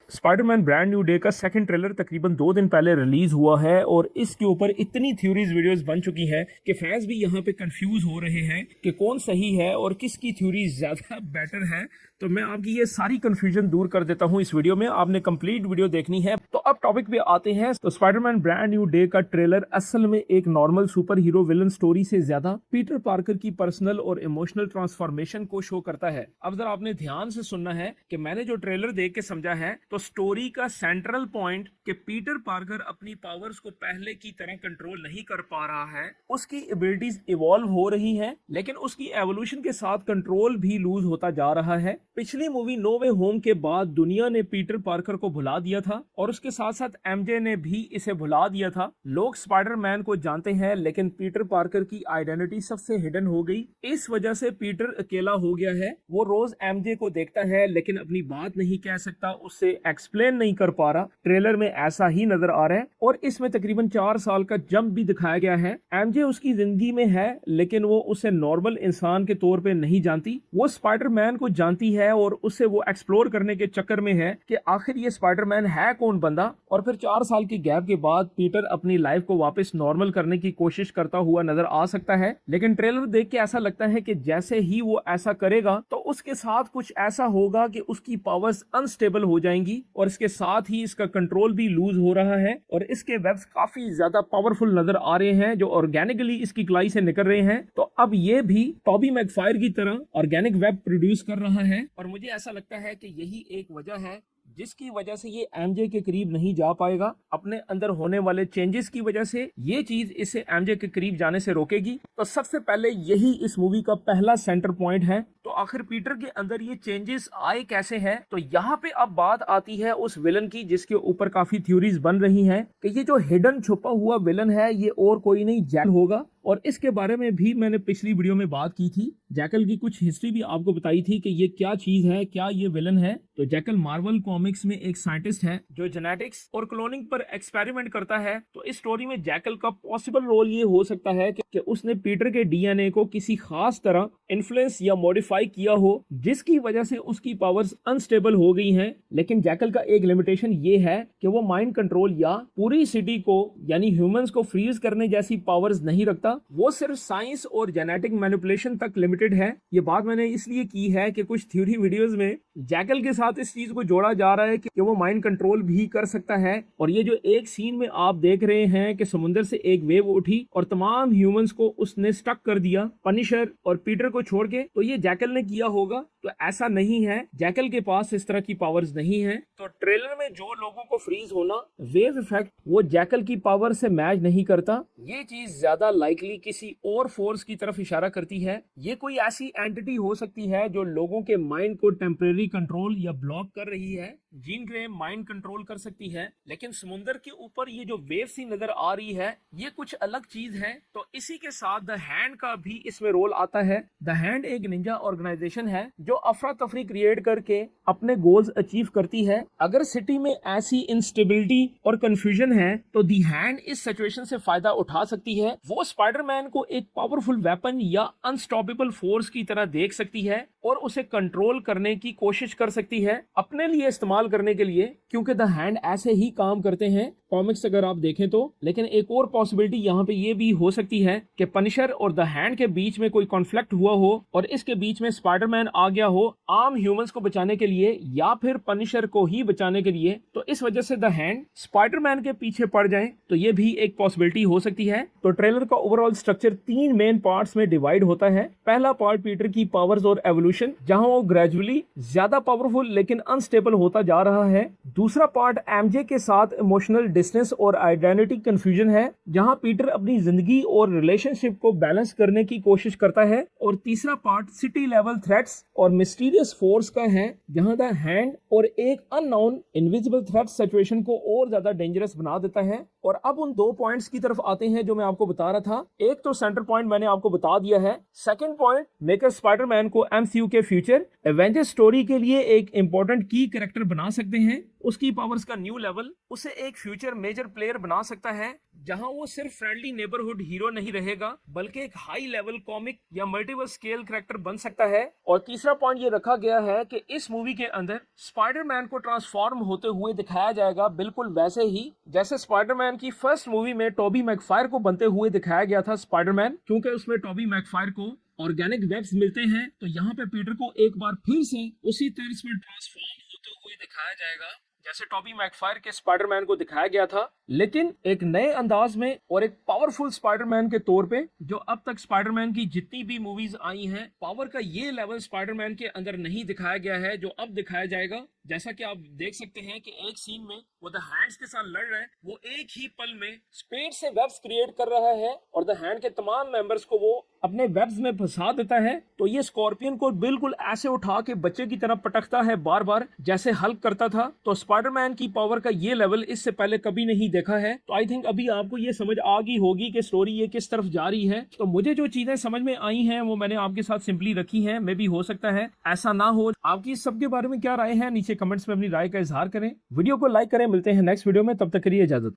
Spiderman brand new day का second trailer तकरीबन 2 दिन पहले रिलीज हुआ है और इसके ऊपर इतनी थ्योरीज वीडियोस बन चुकी है कि फैंस भी यहाँ पे कंफ्यूज हो रहे हैं कि कौन सही है और किसकी थ्योरी ज्यादा बेटर है। तो मैं आपकी ये सारी कंफ्यूजन दूर कर देता हूँ इस वीडियो में। आपने कंप्लीट वीडियो देखनी है। तो अब टॉपिक पे आते हैं। तो स्पाइडरमैन ब्रांड न्यू डे का ट्रेलर असल में एक normal super hero villain story से ज्यादा पीटर पार्कर की पर्सनल और इमोशनल ट्रांसफॉर्मेशन को शो करता है। अब जरा आपने ध्यान से सुनना है कि मैंने जो ट्रेलर देख के समझा है तो स्टोरी का सेंट्रल पॉइंट कि पीटर पार्कर अपनी पावर्स को पहले की तरह कंट्रोल नहीं कर पा रहा है। उसकी एबिलिटीज इवॉल्व हो रही हैं, लेकिन उसकी एवोल्यूशन के साथ कंट्रोल भी लूज होता जा रहा है। पिछली मूवी नो वे होम के बाद दुनिया ने पीटर पार्कर को भुला दिया था और उसके साथ साथ एमजे ने भी इसे भुला दिया था। लोग स्पाइडरमैन को जानते हैं, लेकिन पीटर पार्कर की आइडेंटिटी सबसे हिडन हो गई। इस वजह से पीटर अकेला हो गया है। वो रोज एमजे को देखता है लेकिन अपनी बात नहीं कह सकता, उससे एक्सप्लेन नहीं कर पा रहा। ट्रेलर में ऐसा ही नजर आ रहा है और इसमें तकरीबन 4 साल का जंप भी दिखाया गया है। एमजे उसकी जिंदगी में है लेकिन वो उसे नॉर्मल इंसान के तौर पे नहीं जानती। वो स्पाइडरमैन को जानती है और उसे वो एक्सप्लोर करने के चक्कर में है कि आखिर ये स्पाइडरमैन है कौन बंदा। और फिर 4 साल की गैप के बाद पीटर अपनी लाइफ को वापस नॉर्मल करने की कोशिश करता हुआ नजर आ सकता है, लेकिन ट्रेलर देख के ऐसा लगता है कि जैसे ही वो ऐसा करेगा तो उसके साथ कुछ ऐसा होगा कि उसकी पावर्स अनस्टेबल हो जाएंगी और इसके साथ ही इसका कंट्रोल भी लूज हो रहा है और इसके वेब्स काफी ज्यादा पावरफुल नजर आ रहे हैं जो ऑर्गेनिकली इसकी कलाई से निकल रहे हैं। तो अब ये भी टॉबी मैगफायर की तरह ऑर्गेनिक वेब प्रोड्यूस कर रहा है और मुझे ऐसा लगता है कि यही एक वजह है जिसकी वजह से ये एमजे के करीब नहीं जा पाएगा। अपने अंदर होने वाले चेंजेस की वजह से ये चीज इसे एमजे के करीब जाने से रोकेगी। तो सबसे पहले यही इस मूवी का पहला सेंटर पॉइंट है। तो आखिर पीटर के अंदर ये चेंजेस आए कैसे हैं? तो यहाँ पे अब बात आती है उस विलन की जिसके ऊपर काफी थ्योरीज बन रही हैं कि ये जो हिडन छुपा हुआ विलन है ये और कोई नहीं जैकल होगा। और इसके बारे में भी मैंने पिछली वीडियो में बात की थी। जैकल की कुछ हिस्ट्री भी आपको बताई थी कि ये क्या चीज है, क्या ये विलन है। तो जैकल मार्वल कॉमिक्स में एक साइंटिस्ट है जो जेनेटिक्स और क्लोनिंग पर एक्सपेरिमेंट करता है। तो इस स्टोरी में जैकल का पॉसिबल रोल ये हो सकता है कि उसने पीटर के डीएनए को किसी खास तरह इन्फ्लुएंस या मॉडिफाई किया हो जिसकी वजह से उसकी पावर्स अनस्टेबल हो गई हैं। लेकिन जैकल का एक लिमिटेशन ये है कि वो माइंड कंट्रोल या पूरी सिटी को यानी ह्यूमंस को फ्रीज करने जैसी पावर्स नहीं रखता। वो सिर्फ साइंस और जेनेटिक मैनिपुलेशन तक लिमिटेड है। ये बात मैंने इसलिए की है कि कुछ थ्योरी वीडियोस में जैकल के साथ इस चीज को जोड़ा जा रहा है कि वो माइंड कंट्रोल भी कर सकता है। और ये जो एक सीन में आप देख रहे हैं कि समुद्र से एक वेव उठी और तमाम ह्यूमंस को उसने स्टक कर दिया पनिशर और पीटर को छोड़ के, तो ये जैकल ने किया होगा। तो ऐसा नहीं है, जैकल के पास इस तरह की पावर्स नहीं है। तो ट्रेलर में जो लोगों को फ्रीज होना वेव इफेक्ट वो जैकल की पावर से मैच नहीं करता। ये चीज ज्यादा लाइकली किसी और फोर्स की तरफ इशारा करती है। ये कोई ऐसी एंटिटी हो सकती है जो लोगों के माइंड को टेम्परेरी कंट्रोल या ब्लॉक कर रही है। जीन ग्रे माइंड कंट्रोल कर सकती है, लेकिन समुद्र के ऊपर ये जो वेव सी नजर आ रही है ये कुछ अलग चीज है। तो इसी के साथ द हैंड का भी इसमें रोल आता है। द हैंड एक निंजा ऑर्गेनाइजेशन है जो अफरा तफरी क्रिएट करके अपने गोल्स अचीव करती है। अगर सिटी में ऐसी इंस्टेबिलिटी और कंफ्यूजन है तो दी हैंड इस सिचुएशन से फायदा उठा सकती है। वो स्पाइडरमैन को एक पावरफुल वेपन या अनस्टॉपेबल फोर्स की तरह देख सकती है और उसे कंट्रोल करने की कोशिश कर सकती है अपने लिए इस्तेमाल करने के लिए, क्योंकि द हैंड ऐसे ही काम करते हैं कॉमिक्स अगर आप देखें तो। लेकिन एक और पॉसिबिलिटी यहाँ पे ये भी हो सकती है कि पनिशर और द हैंड के बीच में कोई कॉन्फ्लिक्ट हुआ हो और इसके बीच में स्पाइडरमैन आ गया हो आम ह्यूमंस को बचाने के लिए या फिर पनिशर को ही बचाने के लिए। तो इस वजह से द हैंड स्पाइडरमैन के पीछे पड़ जाए, तो ये भी एक पॉसिबिलिटी हो सकती है। तो ट्रेलर का ओवरऑल स्ट्रक्चर 3 मेन पार्ट्स में डिवाइड होता है। पहला पार्ट पीटर की पावर्स और एवोल्यूशन, जहां वो ग्रेजुअली ज्यादा पावरफुल लेकिन अनस्टेबल होता जा रहा है। दूसरा पार्ट एमजे के साथ इमोशनल डिस्टेंस और आइडेंटिटी कंफ्यूजन है, जहां पीटर अपनी जिंदगी और रिलेशनशिप को बैलेंस करने की कोशिश करता है। और तीसरा पार्ट सिटी लेवल थ्रेट्स और मिस्टीरियस फोर्स का है, जहां द हैंड और एक अननोन इनविजिबल थ्रेट सिचुएशन को और ज्यादा डेंजरस बना देता है। और अब उन 2 पॉइंट्स की तरफ आते हैं जो मैं आपको बता रहा था। एक तो सेंटर पॉइंट मैंने आपको बता दिया है। सेकंड पॉइंट मेकर स्पाइडरमैन को एमसीयू एमसीयू के फ्यूचर एवेंजर्स स्टोरी के लिए एक इंपॉर्टेंट की कैरेक्टर बना सकते हैं। उसकी पावर्स का न्यू लेवल उसे एक फ्यूचर मेजर प्लेयर बना सकता है, जहां वो सिर्फ फ्रेंडली नेबरहुड हीरो नहीं रहेगा बल्कि एक हाई लेवल कॉमिक या मल्टीवर्स स्केल कैरेक्टर बन सकता है। और तीसरा पॉइंट ये रखा गया है कि इस मूवी के अंदर स्पाइडरमैन को ट्रांसफॉर्म होते हुए दिखाया जाएगा, बिल्कुल वैसे ही जैसे स्पाइडरमैन की फर्स्ट मूवी में टोबी मैगफायर को बनते हुए दिखाया गया था स्पाइडरमैन। क्योंकि उसमें टोबी मैगफायर को ऑर्गेनिक वेब्स मिलते हैं, तो यहाँ पे पीटर को एक बार फिर से उसी तर्ज पर ट्रांसफॉर्म होते हुए दिखाया जाएगा जैसे टोबी मैगफायर के स्पाइडरमैन को दिखाया गया था, लेकिन एक नए अंदाज में और एक पावरफुल स्पाइडरमैन के तौर पे। जो अब तक स्पाइडरमैन की जितनी भी मूवीज आई हैं, पावर का ये लेवल स्पाइडरमैन के अंदर नहीं दिखाया गया है जो अब दिखाया जाएगा। जैसा कि आप देख सकते हैं कि एक सीन में वो द हैंड्स के साथ लड़ रहा है, वो एक ही पल में स्पीड से वेब्स क्रिएट कर रहा है और द हैंड के तमाम मेंबर्स को वो अपने वेब्स में फंसा देता है। तो ये स्कॉर्पियन को बिल्कुल ऐसे उठा के बच्चे की तरह पटकता है बार बार, जैसे हल्क करता था। तो स्पाइडरमैन की पावर का ये लेवल इससे पहले कभी नहीं देखा है। तो आई थिंक अभी आपको ये समझ आ गई होगी कि स्टोरी ये किस तरफ जा रही है। तो मुझे जो चीजें समझ में आई हैं वो मैंने आपके साथ सिंपली रखी हैं। मे भी हो सकता है ऐसा ना हो। आपकी इस सब के बारे में क्या राय है, नीचे कमेंट्स में अपनी राय का इजहार करें। वीडियो को लाइक करें। मिलते हैं नेक्स्ट वीडियो में, तब तक के लिए इजाजत।